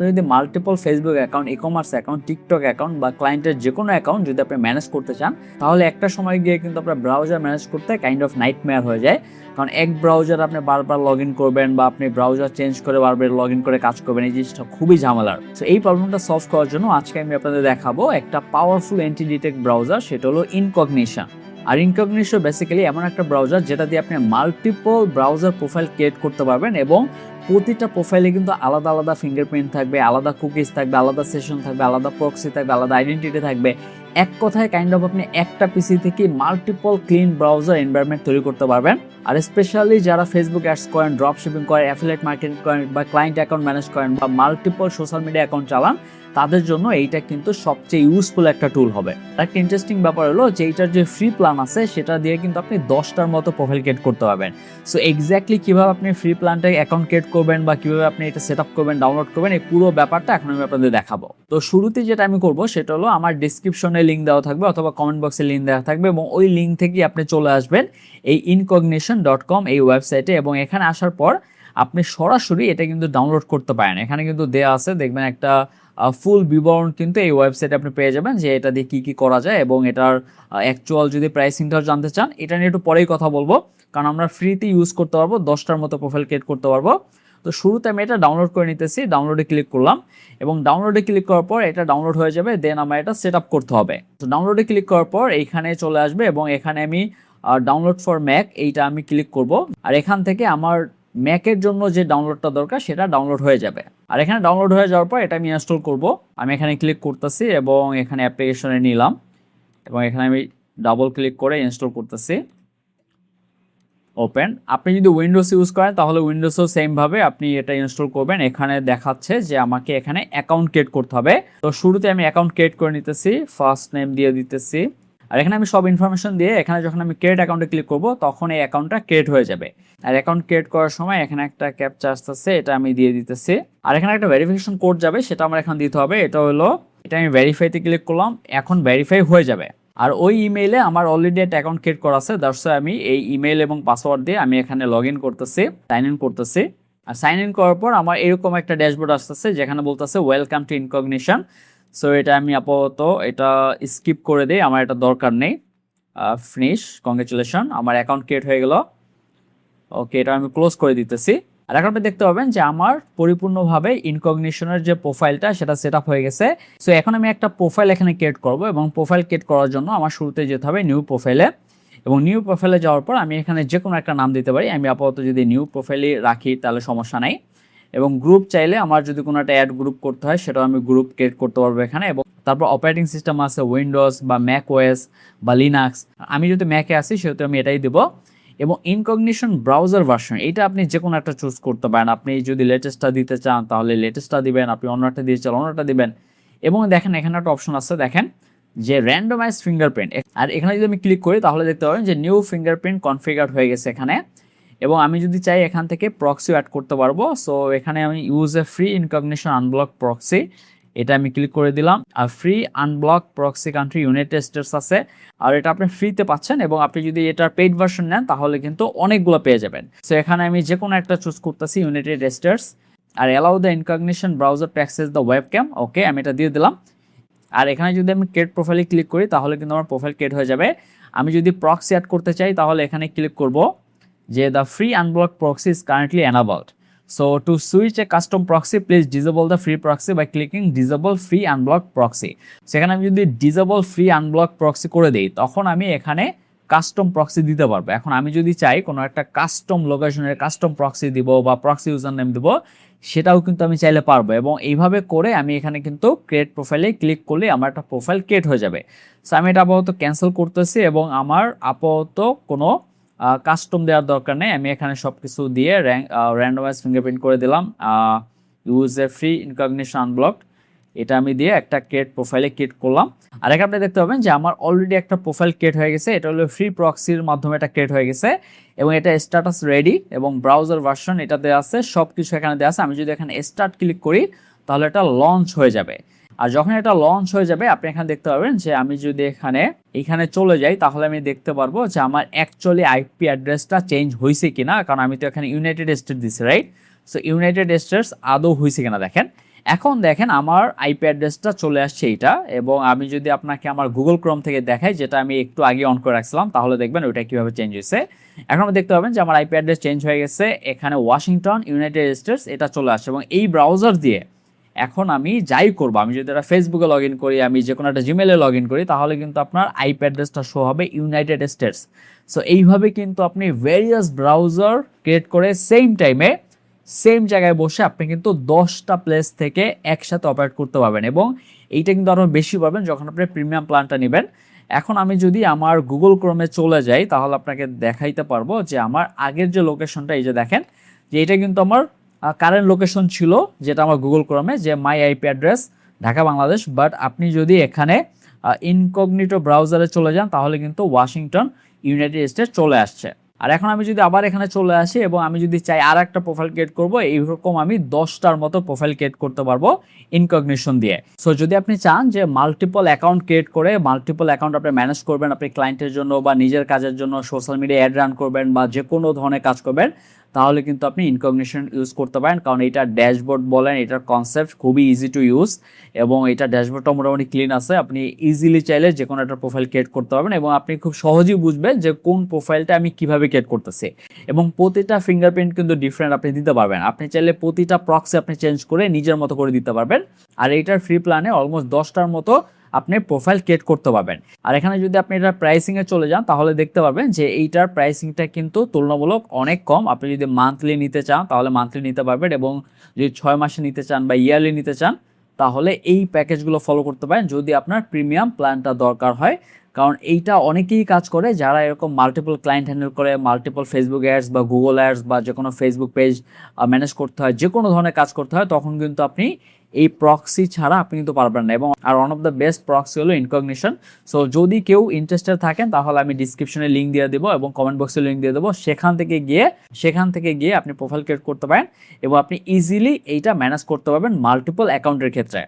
তো যদি multiple Facebook account, e commerce account, TikTok account বা ক্লায়েন্টের যে কোনো অ্যাকাউন্ট যদি আপনি ম্যানেজ করতে চান, তাহলে একটা সময় গিয়ে কিন্তু আপনার ব্রাউজার ম্যানেজ করতে কাইন্ড অফ নাইটমেয়ার হয়ে যায়। কারণ এক ব্রাউজার আপনি বারবার লগ ইন করবেন বা আপনি ব্রাউজার চেঞ্জ করে বারবার লগ ইন করে কাজ করবেন, এই জিনিসটা খুবই ঝামেলার। তো এই প্রবলেমটা সলভ করার জন্য আজকে আমি আপনাদের দেখাবো একটা পাওয়ারফুল অ্যান্টি ডিটেক্ট ব্রাউজার, সেটা হলো ইনকগনিশন। আর ইনকগনিশন বেসিক্যালি এমন একটা ব্রাউজার যেটা দিয়ে আপনি মাল্টিপল ব্রাউজার প্রোফাইল ক্রিয়েট করতে পারবেন এবং প্রতিটা প্রোফাইলে কিন্তু আলাদা আলাদা ফিঙ্গারপ্রিন্ট থাকবে, আলাদা কুকিজ থাকবে, আলাদা সেশন থাকবে, আলাদা প্রক্সি থাকবে, আলাদা আইডেন্টিটি থাকবে। এক কথায় কাইন্ড অফ আপনি একটা পিসি থেকে মাল্টিপল ক্লিন ব্রাউজার এনভায়রনমেন্ট তৈরি করতে পারবেন। আর স্পেশালি যারা ফেসবুক অ্যাডস করেন, ড্রপ শিপিং করেন, অ্যাফিলিয়েট মার্কেটিং করেন বা ক্লায়েন্ট অ্যাকাউন্ট ম্যানেজ করেন বা মাল্টিপল সোশ্যাল মিডিয়া অ্যাকাউন্ট চালান, তাদের জন্য এইটা কিন্তু সবচেয়ে ইউজফুল একটা টুল হবে। একটা ইন্টারেস্টিং ব্যাপার হলো যে এইটার যে ফ্রি প্ল্যান আছে সেটা দিয়ে কিন্তু আপনি 10টার মতো প্রোফাইল ক্রিয়েট করতে পারবেন। সো এক্স্যাক্টলি কীভাবে আপনি ফ্রি প্ল্যানটায় অ্যাকাউন্ট ক্রিয়েট করবেন বা কীভাবে আপনি এটা সেট আপ করবেন, ডাউনলোড করবেন, এই পুরো ব্যাপারটা এখন আমি আপনাদের দেখাবো। তো শুরুতে যেটা আমি করবো সেটা হলো আমার ডিসক্রিপশনে লিঙ্ক দেওয়া থাকবে অথবা কমেন্ট বক্সে লিঙ্ক দেওয়া থাকবে এবং ওই লিঙ্ক থেকেই আপনি চলে আসবেন এই incognition.com এই ওয়েবসাইটে এবং এখানে আসার পর আপনি সরাসরি এটা কিন্তু ডাউনলোড করতে পারেন। এখানে কিন্তু দেওয়া আছে, দেখবেন একটা ফুল বিবরণ কিন্তু এই ওয়েবসাইটে আপনি পেয়ে যাবেন যে এটা দিয়ে কী করা যায় এবং এটার অ্যাকচুয়াল যদি প্রাইসিংটাও জানতে চান এটা নিয়ে একটু পরেই কথা বলবো, কারণ আমরা ফ্রিতে ইউজ করতে পারবো, 10টার মতো প্রোফাইল ক্রিয়েট করতে পারবো। তো শুরুতে আমি এটা ডাউনলোড করে নিতেছি, ডাউনলোডে ক্লিক করলাম এবং ডাউনলোডে ক্লিক করার পর এটা ডাউনলোড হয়ে যাবে, দেন আমার এটা সেট আপ করতে হবে। তো ডাউনলোডে ক্লিক করার পর এইখানে চলে আসবে এবং এখানে আমি ডাউনলোড ফর ম্যাক এইটা আমি ক্লিক করব আর এখান থেকে আমার ম্যাকের জন্য যে ডাউনলোডটা দরকার সেটা ডাউনলোড হয়ে যাবে। আর এখানে ডাউনলোড হয়ে যাওয়ার পর এটা আমি ইনস্টল করব। আমি এখানে ক্লিক করতেছি এবং এখানে অ্যাপ্লিকেশনে নিলাম এবং এখানে আমি ডাবল ক্লিক করে ইনস্টল করতেছি। ওপেন। আপনি যদি উইন্ডোজ ইউজ করেন তাহলে উইন্ডোজও সেমভাবে আপনি এটা ইনস্টল করবেন। এখানে দেখাচ্ছে যে আমাকে এখানে অ্যাকাউন্ট ক্রিয়েট করতে হবে। তো শুরুতে আমি অ্যাকাউন্ট ক্রিয়েট করে নিতেছি, ফার্স্ট নেম দিয়ে দিতেছি আর এখানে আমি সব ইনফরমেশন দিয়ে এখানে যখন আমি ক্রিয়েট অ্যাকাউন্টে ক্লিক করব তখন এই অ্যাকাউন্টটা ক্রিয়েট হয়ে যাবে। আর অ্যাকাউন্ট ক্রিয়েট করার সময় এখানে একটা ক্যাপচা আসতেছে, এটা আমি দিয়ে দিতেছি আর এখানে একটা ভেরিফিকেশন কোড যাবে, সেটা আমার এখন দিতে হবে। এটা হলো, এটা আমি ভেরিফাইতে ক্লিক করলাম, এখন ভেরিফাই হয়ে যাবে। আর ওই ইমেইলে আমার অলরেডি একটা অ্যাকাউন্ট ক্রিয়েট করা আছে, দ্যাটস আমি এই ইমেইল এবং পাসওয়ার্ড দিয়ে আমি এখানে লগ ইন করতেছি, সাইন ইন করতেছি। আর সাইন ইন করার পর আমার এরকম একটা ড্যাশবোর্ড আসতেছে যেখানে বলতেছে ওয়েলকাম টু ইনকগনিশন। সো এটা আমি আপাতত এটা স্কিপ করে দিই, আমার এটা দরকার নেই। ফিনিশ, কংগ্রেচুলেশন, আমার অ্যাকাউন্ট ক্রিয়েট হয়ে গেল। ওকে, এটা আমি ক্লোজ করে দিতেছি। আর এখন আপনি দেখতে পাবেন যে আমার পরিপূর্ণভাবে ইনকগনিশনের যে প্রোফাইলটা সেটা সেট আপ হয়ে গেছে। সো এখন আমি একটা প্রোফাইল এখানে ক্রিয়েট করব এবং প্রোফাইল ক্রিয়েট করার জন্য আমার শুরুতে যেতে হবে নিউ প্রোফাইলে এবং নিউ প্রোফাইলে যাওয়ার পর আমি এখানে যে কোনো একটা নাম দিতে পারি। আমি আপাতত যদি নিউ প্রোফাইলই রাখি তাহলে সমস্যা নাই এবং গ্রুপ চাইলে আমার যদি কোনো একটা অ্যাড গ্রুপ করতে হয় সেটাও আমি গ্রুপ ক্রিয়েট করতে পারবো এখানে। এবং তারপর অপারেটিং সিস্টেম আছে উইন্ডোজ বা ম্যাক ওএস বা লিনাক্স, আমি যদি ম্যাকে আসি সেহেতু আমি এটাই দেবো। এবং ইনকগনিশন ব্রাউজার ভার্সন এটা আপনি যে কোনো একটা চুজ করতে পারেন। আপনি যদি লেটেস্টটা দিতে চান তাহলে লেটেস্টটা দিবেন, আপনি অন্য একটা দিতে চান অন্যটা দিবেন। এবং দেখেন এখানে একটা অপশন আছে, দেখেন যে র্যান্ডমাইজ ফিঙ্গারপ্রিন্ট, আর এখানে যদি আমি ক্লিক করি তাহলে দেখতে পাবেন যে নিউ ফিঙ্গারপ্রিন্ট কনফিগার হয়ে গেছে এখানে। এবং আমি যদি চাই এখান থেকে প্রক্সিও অ্যাড করতে পারবো। সো এখানে আমি use a free incognition unblock proxy, এটা আমি ক্লিক করে দিলাম। আর free unblock proxy country United States আছে আর এটা আপনি ফ্রিতে পাচ্ছেন এবং আপনি যদি এটার পেইড ভার্সন নেন তাহলে কিন্তু অনেকগুলো পেয়ে যাবেন। সো এখানে আমি যে কোনো একটা চুজ করতেছি, ইউনাইটেড স্টেটস। আর allow the incognition browser to access the webcam, okay আমি এটা দিয়ে দিলাম। আর এখানে যদি আমি ক্রিয়েট প্রোফাইলে ক্লিক করি তাহলে কিন্তু আমার প্রোফাইল ক্রিয়েট হয়ে যাবে। আমি যদি প্রক্সি অ্যাড করতে চাই তাহলে এখানে ক্লিক করব যে the free unblock proxy is currently enabled. So to switch a custom proxy, please disable the free proxy by clicking disable free unblock proxy. সেখানে আমি যদি disable free unblock proxy করে দেই তখন আমি এখানে কাস্টম প্রক্সি দিতে পারবো। এখন আমি যদি চাই কোনো একটা কাস্টম লোকেশনের কাস্টম প্রক্সি দিব বা প্রক্সি ইউজার নেম দিব, সেটাও কিন্তু আমি চাইলে পারবো। এবং এইভাবে করে আমি এখানে কিন্তু ক্রিয়েট প্রোফাইলে ক্লিক করলে আমার একটা প্রোফাইল ক্রিয়েট হয়ে যাবে। সো আমি এটা আপাতত ক্যান্সেল করতেছি এবং আমার আপাতত কোনো কাস্টম দেওয়ার দরকার নেই। আমি এখানে সব কিছু দিয়ে র্যান্ডমাইজ ফিঙ্গারপ্রিন্ট করে দিলাম, ইউজ এ ফ্রি ইনকগনিশন আনব্লকড, এটা আমি দিয়ে একটা ক্রিয়েট প্রোফাইলে ক্রিয়েট করলাম। আর এখানে আপনি দেখতে পাবেন যে আমার অলরেডি একটা প্রোফাইল ক্রিয়েট হয়ে গেছে, এটা হলো ফ্রি প্রক্সির মাধ্যমে এটা ক্রিয়েট হয়ে গেছে এবং এটা স্ট্যাটাস রেডি এবং ব্রাউজার ভার্সন এটা দেওয়া আছে, সব কিছু এখানে দেওয়া আছে। আমি যদি এখানে স্টার্ট ক্লিক করি তাহলে এটা লঞ্চ হয়ে যাবে। আর যখন এটা লঞ্চ হয়ে যাবে আপনি এখানে দেখতে পাবেন যে আমি যদি এখানে চলে যাই তাহলে আমি দেখতে পারবো যে আমার অ্যাকচুয়ালি আইপি অ্যাড্রেসটা চেঞ্জ হয়েছে কিনা, কারণ আমি তো এখানে ইউনাইটেড স্টেটস দিচ্ছি, রাইট? সো ইউনাইটেড স্টেটস আদৌ হয়েছে কিনা দেখেন। এখন দেখেন আমার আইপি অ্যাড্রেসটা চলে আসছে এইটা, এবং আমি যদি আপনাকে আমার গুগল ক্রোম থেকে দেখাই, যেটা আমি একটু আগে অন করে রাখছিলাম, তাহলে দেখবেন ওইটা কিভাবে চেঞ্জ হয়েছে। এখন দেখতে পাবেন যে আমার আইপি অ্যাড্রেস চেঞ্জ হয়ে গেছে, এখানে ওয়াশিংটন ইউনাইটেড স্টেটস এটা চলে আসছে। এবং এই ব্রাউজার দিয়ে এখন আমি যাই করবো, আমি যদি এটা ফেসবুকে লগ ইন করি, আমি যে কোনো একটা জিমেলে লগ ইন করি, তাহলে কিন্তু আপনার আইপি অ্যাড্রেসটা শো হবে ইউনাইটেড স্টেটস। সো এইভাবে কিন্তু আপনি ভেরিয়াস ব্রাউজার ক্রিয়েট করে সেম টাইমে সেম জায়গায় বসে আপনি কিন্তু 10টা প্লেস থেকে একসাথে অপারেট করতে পারবেন, এবং এইটা কিন্তু আরও বেশি পাবেন যখন আপনি প্রিমিয়াম প্ল্যানটা নেবেন। এখন আমি যদি আমার গুগল ক্রোমে চলে যাই, তাহলে আপনাকে দেখাইতে পারবো যে আমার আগের যে লোকেশনটা, এই যে দেখেন যে এটা কিন্তু আমার কারেন্ট লোকেশন ছিল, যেটা আমার গুগল ক্রোমে, যে মাই IP address Dhaka Bangladesh. But আপনি যদি এখানে ইনকগনিটো ব্রাউজারে চলে যান, তাহলে কিন্তু ওয়াশিংটন ইউনাইটেড স্টেটস চলে আসছে। আর এখন আমি যদি আবার এখানে চলে আসি এবং আমি যদি চাই আর একটা প্রোফাইল ক্রিয়েট করবো, এইরকম আমি 10টার মতো প্রোফাইল ক্রিয়েট করতে পারবো ইনকগনিশন দিয়ে। সো যদি আপনি চান যে মাল্টিপল অ্যাকাউন্ট ক্রিয়েট করে মাল্টিপল অ্যাকাউন্ট আপনি ম্যানেজ করবেন, আপনি ক্লায়েন্টের জন্য বা নিজের কাজের জন্য সোশ্যাল মিডিয়া অ্যাড রান করবেন বা যে কোনো ধরনের কাজ করবেন, তাহলে কিন্তু আপনি ইনকগনিশন ইউজ করতে পারেন। কারণ এটা ড্যাশবোর্ড বলেন, এটার কনসেপ্ট খুবই ইজি টু ইউজ, এবং এটা ড্যাশবোর্ডটা মোটামুটি ক্লিন আছে। আপনি ইজিলি চাইলে যে কোনো একটা প্রোফাইল ক্রিয়েট করতে পারবেন, এবং আপনি খুব সহজেই বুঝবেন যে কোন প্রোফাইলটা আমি কিভাবে ক্রিয়েট করতেছি। এবং প্রতিটা ফিঙ্গারপ্রিন্ট কিন্তু ডিফারেন্ট আপনি দিতে পারবেন। আপনি চাইলে প্রতিটা প্রক্সি আপনি চেঞ্জ করে নিজের মতো করে দিতে পারবেন। আর এইটার ফ্রি প্ল্যানে অলমোস্ট 10টার মতো আপনি প্রোফাইল ক্রিয়েট করতে পারবেন। আর এখানে যদি আপনি এটার প্রাইসিংয়ে চলে যান, তাহলে দেখতে পারবেন যে এইটার প্রাইসিংটা কিন্তু তুলনামূলক অনেক কম। আপনি যদি মান্থলি নিতে চান তাহলে মান্থলি নিতে পারবেন, এবং যদি 6 মাসে নিতে চান বা ইয়ারলি নিতে চান, তাহলে এই প্যাকেজগুলো ফলো করতে পারেন যদি আপনার প্রিমিয়াম প্ল্যানটা দরকার হয়। কারণ এইটা অনেকেই কাজ করে যারা এরকম মাল্টিপল ক্লায়েন্ট হ্যান্ডেল করে, মাল্টিপল ফেসবুক অ্যাডস বা গুগল অ্যাডস বা যে কোনো ফেসবুক পেজ ম্যানেজ করতে হয়, যে কোনো ধরনের কাজ করতে হয়, তখন কিন্তু আপনি এই প্রক্সি ছাড়া আপনি কিন্তু পারবেন না। এবং আর one of the best proxy হলো ইনকগনিশন। সো যদি কেউ ইন্টারেস্টেড থাকেন, তাহলে আমি ডিসক্রিপশনে লিঙ্ক দিয়ে দেবো এবং কমেন্ট বক্সে লিঙ্ক দিয়ে দেবো, সেখান থেকে গিয়ে আপনি প্রোফাইল ক্রিয়েট করতে পারেন, এবং আপনি ইজিলি এইটা ম্যানেজ করতে পারবেন মাল্টিপল অ্যাকাউন্টের ক্ষেত্রে।